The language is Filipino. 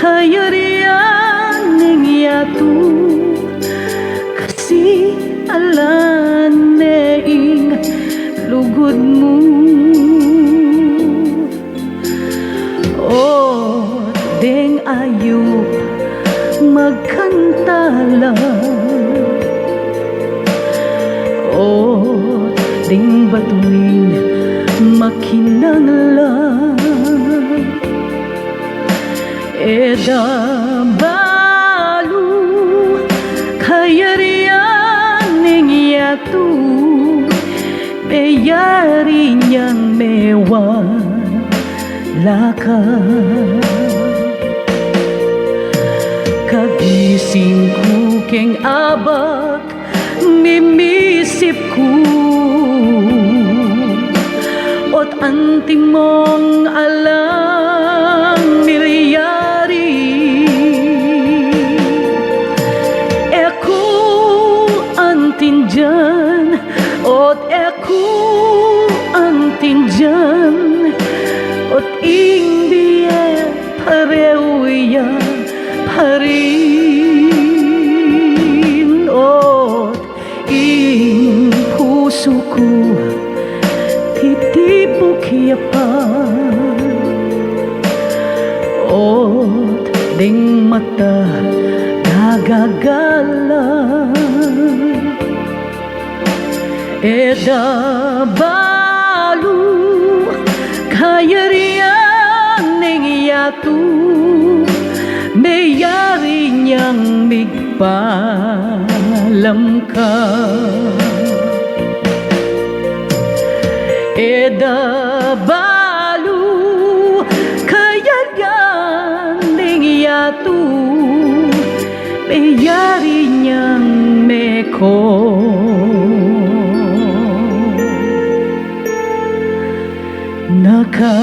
kayarian ng yato kasi alan neing lugod mo. O deng ayup magkantala, o ding batuing makinangla, eda balu kayarian ng yato mayari niyang mewala ka. Kagising ko keng abak mimisip ko ot anting mong alang milyari. Eko antin dyan ot eko antin dyan ot hindi pareuya parin ot ing puso ko titipok yapan ot ding mata nagagala, eda balu kayarian ng yato mayari niyang migpalam ka. Eda balu kayarian ng yato mayari niyang meko naka